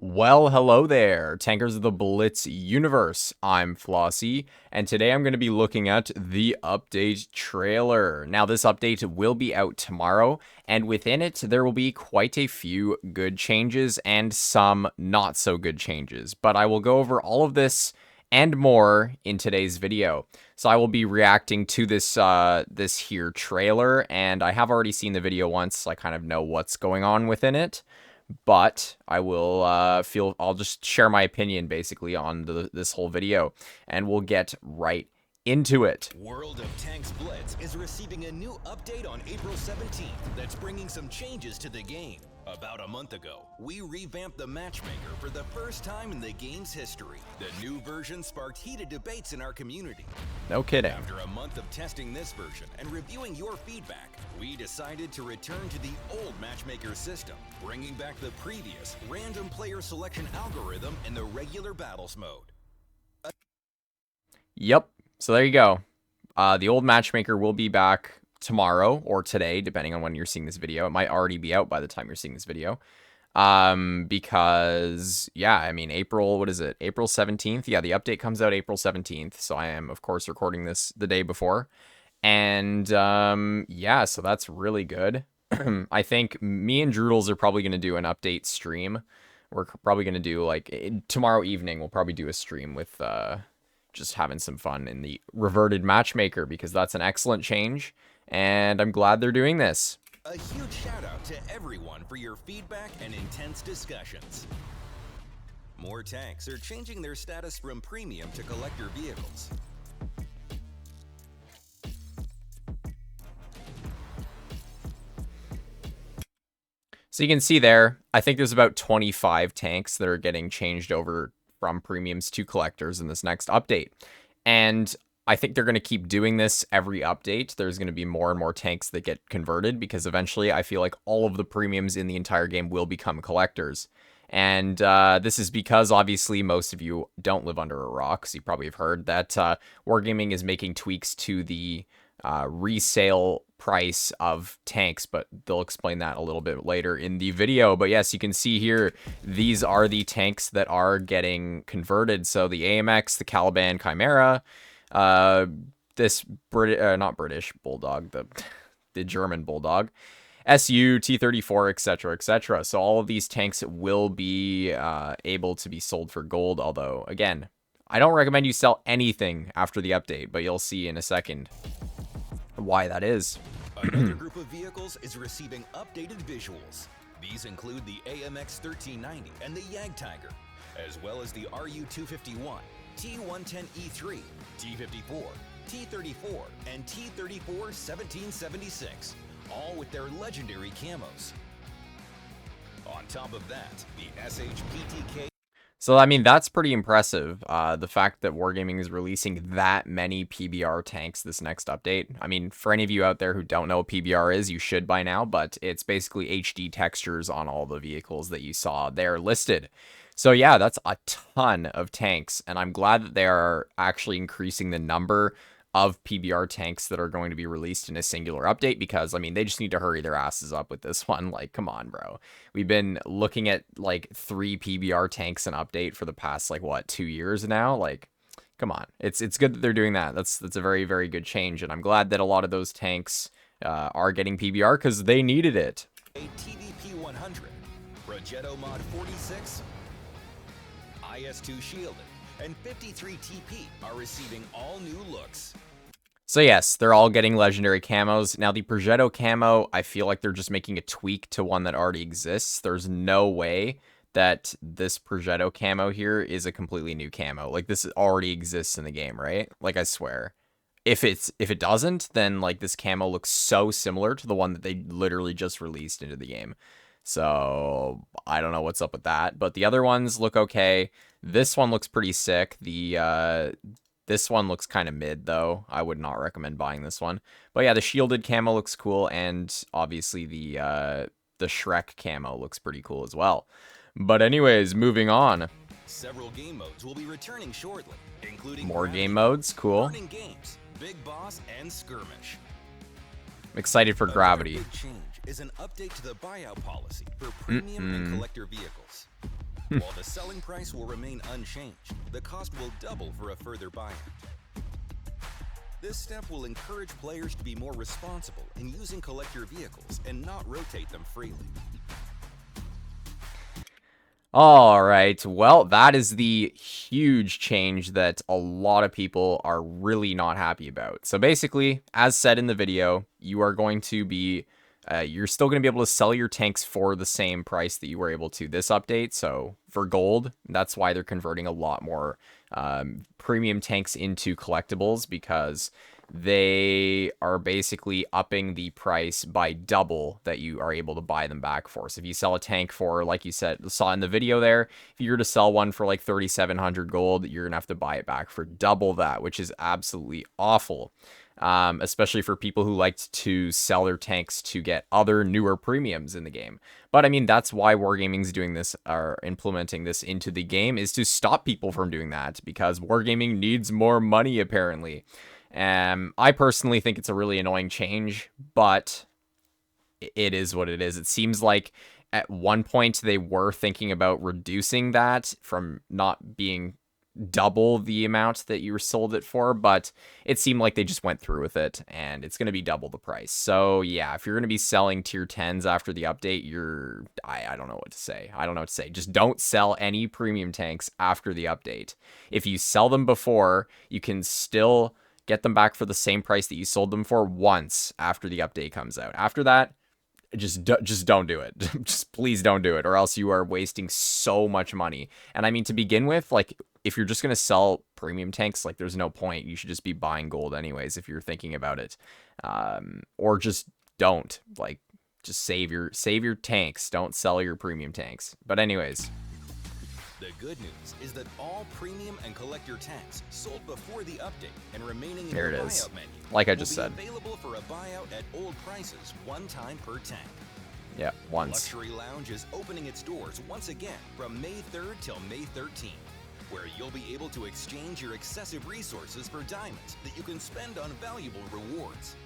Well, hello there, Tankers of the Blitz universe. I'm Flossie, and today I'm going to be looking at the update trailer. Now, this update will be out tomorrow, and within it, there will be quite a few good changes and some not so good changes. But I will go over all of this and more in today's video. So I will be reacting to this here trailer, and I have already seen the video once, so I kind of know what's going on within it. But I will I'll just share my opinion basically on this whole video, and we'll get right into it. World of Tanks Blitz is receiving a new update on April 17th that's bringing some changes to the game. About a month ago, we revamped the Matchmaker for the first time in the game's history. The new version sparked heated debates in our community. No kidding. After a month of testing this version and reviewing your feedback, we decided to return to the old Matchmaker system, bringing back the previous random player selection algorithm in the regular battles mode. Yep. So there you go. The old Matchmaker will be back tomorrow or today, depending on when you're seeing this video. It might already be out by the time you're seeing this video. Because, yeah, I mean, what is it? April 17th? Yeah, the update comes out April 17th. So I am, of course, recording this the day before. And, yeah, so that's really good. I think me and Droodles are probably going to do an update stream. We're probably going to do, like, tomorrow evening, we'll probably do a stream with, just having some fun in the reverted Matchmaker, because that's an excellent change, and I'm glad they're doing this. A huge shout out to everyone for your feedback and intense discussions. More tanks are changing their status from premium to collector vehicles. So you can see there, I think there's about 25 tanks that are getting changed over from premiums to collectors in this next update. And I think they're going to keep doing this every update. There's going to be more and more tanks that get converted, because eventually I feel like all of the premiums in the entire game will become collectors. And this is because obviously most of you don't live under a rock, so you probably have heard that Wargaming is making tweaks to the resale price of tanks, but they'll explain that a little bit later in the video. But yes, you can see here, these are the tanks that are getting converted. So the AMX, the Caliban Chimera, this not British Bulldog, the German Bulldog, SU, T-34, etc., etc. So all of these tanks will be able to be sold for gold, although, again, I don't recommend you sell anything after the update, but you'll see in a second why that is. Another group of vehicles is receiving updated visuals. These include the AMX 1390 and the Jagdtiger, as well as the RU-251, T-110E3, T-54, T-34, and T-34 1776, all with their legendary camos. On top of that, the SHPTK. So, I mean, that's pretty impressive, the fact that Wargaming is releasing that many PBR tanks this next update. I mean, for any of you out there who don't know what PBR is, you should by now, but it's basically HD textures on all the vehicles that you saw there listed. So, yeah, that's a ton of tanks, and I'm glad that they are actually increasing the number of PBR tanks that are going to be released in a singular update, because, I mean, they just need to hurry their asses up with this one. Like, come on, bro. We've been looking at, like, 3 PBR tanks an update for the past, like, what, 2 years now? Like, come on. It's good that they're doing that. That's a very, very good change, and I'm glad that a lot of those tanks are getting PBR, because they needed it. A TVP 100, Progetto Mod 46, IS-2 Shielded, and 53 TP are receiving all new looks. So yes, they're all getting legendary camos. Now the Progetto camo, I feel like they're just making a tweak to one that already exists. There's no way that this Progetto camo here is a completely new camo. Like, this already exists in the game, right? Like, I swear. If it doesn't, then like this camo looks so similar to the one that they literally just released into the game. So I don't know what's up with that, but the other ones look okay. This one looks pretty sick. This one looks kind of mid, though. I would not recommend buying this one. But yeah, the shielded camo looks cool, and obviously the Shrek camo looks pretty cool as well. But anyways, moving on. Several game modes will be returning shortly, including more game modes. Cool. Burning Games, Big Boss, and Skirmish. I'm excited for Gravity. Another big change is an update to the buyout policy for premium and collector vehicles. While the selling price will remain unchanged, the cost will double for a further buyout. This step will encourage players to be more responsible in using collector vehicles and not rotate them freely. All right, well, that is the huge change that a lot of people are really not happy about. So basically, as said in the video, you are going to be, you're still going to be able to sell your tanks for the same price that you were able to this update. So for gold, that's why they're converting a lot more premium tanks into collectibles, because they are basically upping the price by double that you are able to buy them back for. So if you sell a tank for, like you saw in the video there, if you were to sell one for like 3,700 gold, you're gonna have to buy it back for double that, which is absolutely awful. Especially for people who like to sell their tanks to get other newer premiums in the game. But I mean, that's why Wargaming's doing this, or implementing this into the game, is to stop people from doing that, because Wargaming needs more money apparently. I personally think it's a really annoying change, but it is what it is. It seems like at one point they were thinking about reducing that from not being double the amount that you were sold it for, but it seemed like they just went through with it, and it's going to be double the price. So yeah, if you're going to be selling tier 10s after the update, I don't know what to say. I don't know what to say. Just don't sell any premium tanks after the update. If you sell them before, you can still get them back for the same price that you sold them for once after the update comes out. After that, just don't do it. Just please don't do it, or else you are wasting so much money. And I mean, to begin with, like, if you're just going to sell premium tanks, like, there's no point. You should just be buying gold anyways if you're thinking about it. Or just don't. Like, just save your tanks. Don't sell your premium tanks. But anyways, the good news is that all premium and collector tanks sold before the update and remaining in your buyout menu, like I just said, available for a buyout at old prices, one time per tank. Yeah, once. Luxury Lounge is opening its doors once again from May 3rd till May 13th, where you'll be able to exchange your excessive resources for diamonds that you can spend on valuable rewards.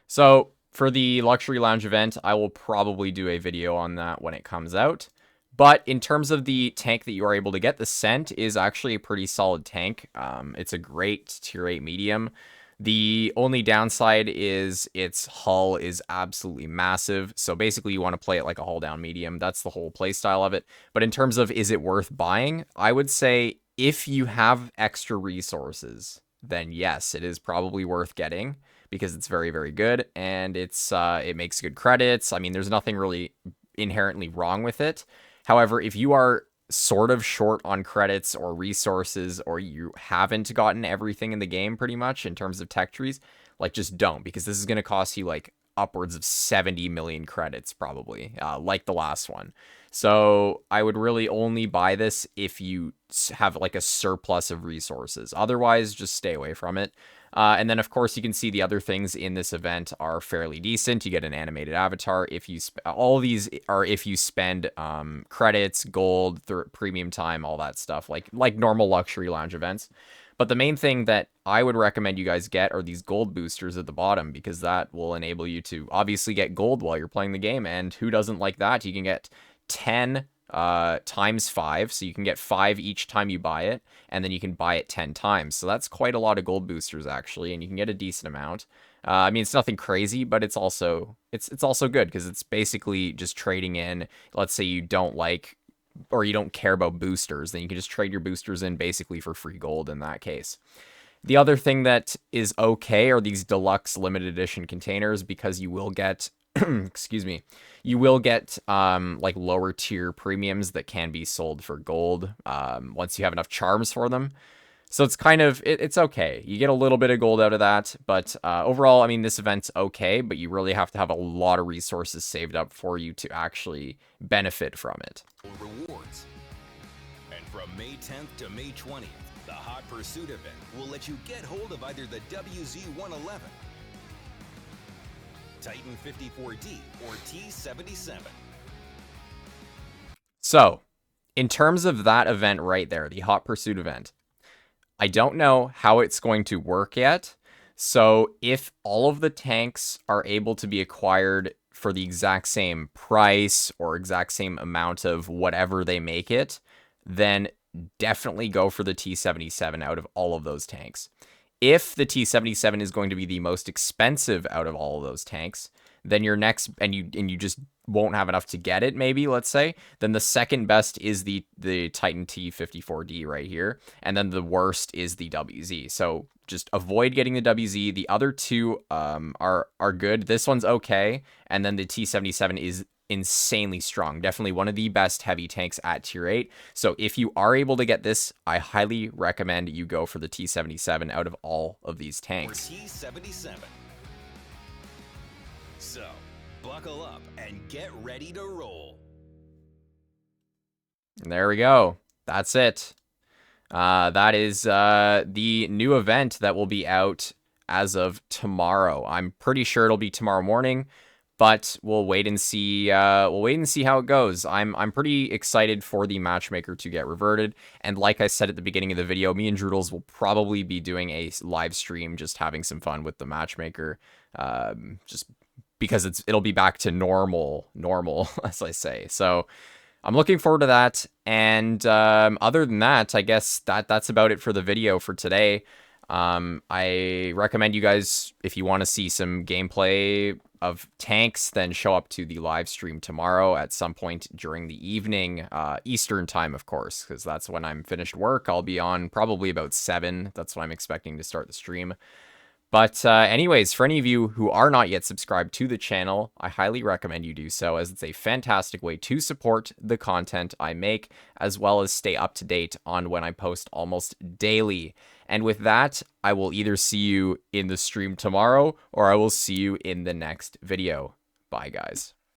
So for the Luxury Lounge event, I will probably do a video on that when it comes out. But in terms of the tank that you are able to get, the Scent is actually a pretty solid tank. It's a great tier 8 medium. The only downside is its hull is absolutely massive. So basically you want to play it like a hull down medium. That's the whole play style of it. But in terms of is it worth buying, I would say if you have extra resources, then yes, it is probably worth getting, because it's very, very good, and it makes good credits. I mean, there's nothing really inherently wrong with it. However, if you are sort of short on credits or resources, or you haven't gotten everything in the game pretty much in terms of tech trees, like, just don't, because this is going to cost you like upwards of 70 million credits probably, like the last one. So I would really only buy this if you have like a surplus of resources. Otherwise, just stay away from it. And then, of course, you can see the other things in this event are fairly decent. You get an animated avatar. If you all these are if you spend credits, gold, premium time, all that stuff, like normal Luxury Lounge events. But the main thing that I would recommend you guys get are these gold boosters at the bottom, because that will enable you to obviously get gold while you're playing the game. And who doesn't like that? You can get 10 times 5, so you can get 5 each time you buy it, and then you can buy it 10 times. So that's quite a lot of gold boosters actually, and you can get a decent amount. I mean, it's nothing crazy, but it's also good, because it's basically just trading in. Let's say you don't like, or you don't care about boosters, then you can just trade your boosters in basically for free gold in that case. The other thing that is okay are these deluxe limited edition containers, because you will get excuse me, you will get like lower tier premiums that can be sold for gold once you have enough charms for them. So it's kind of, it's okay. You get a little bit of gold out of that, but overall, I mean, this event's okay, but you really have to have a lot of resources saved up for you to actually benefit from it. Rewards. And from May 10th to May 20th, the Hot Pursuit event will let you get hold of either the WZ-111, Titan 54D, or T-77. So, in terms of that event right there, the Hot Pursuit event, I don't know how it's going to work yet. So if all of the tanks are able to be acquired for the exact same price or exact same amount of whatever they make it, then definitely go for the T-77 out of all of those tanks. If the T-77 is going to be the most expensive out of all of those tanks, then your next, and you just won't have enough to get it, maybe, let's say, then the second best is the Titan T-54D right here, and then the worst is the WZ. So just avoid getting the WZ. The other two are good. This one's okay, and then the T-77 is insanely strong. Definitely one of the best heavy tanks at tier 8. So if you are able to get this, I highly recommend you go for the T-77 out of all of these tanks. T-77. So, buckle up and get ready to roll. And there we go. That's it. That is the new event that will be out as of tomorrow. I'm pretty sure it'll be tomorrow morning, but we'll wait and see. We'll wait and see how it goes. I'm pretty excited for the Matchmaker to get reverted. And like I said at the beginning of the video, me and Droodles will probably be doing a live stream, just having some fun with the Matchmaker. Just because it'll be back to normal, as I say. So I'm looking forward to that. And other than that, I guess that's about it for the video for today. I recommend you guys, if you want to see some gameplay of tanks, then show up to the live stream tomorrow at some point during the evening, Eastern time, of course, because that's when I'm finished work. I'll be on probably about 7. That's when I'm expecting to start the stream. But anyways, for any of you who are not yet subscribed to the channel, I highly recommend you do so, as it's a fantastic way to support the content I make, as well as stay up to date on when I post almost daily. And with that, I will either see you in the stream tomorrow, or I will see you in the next video. Bye, guys.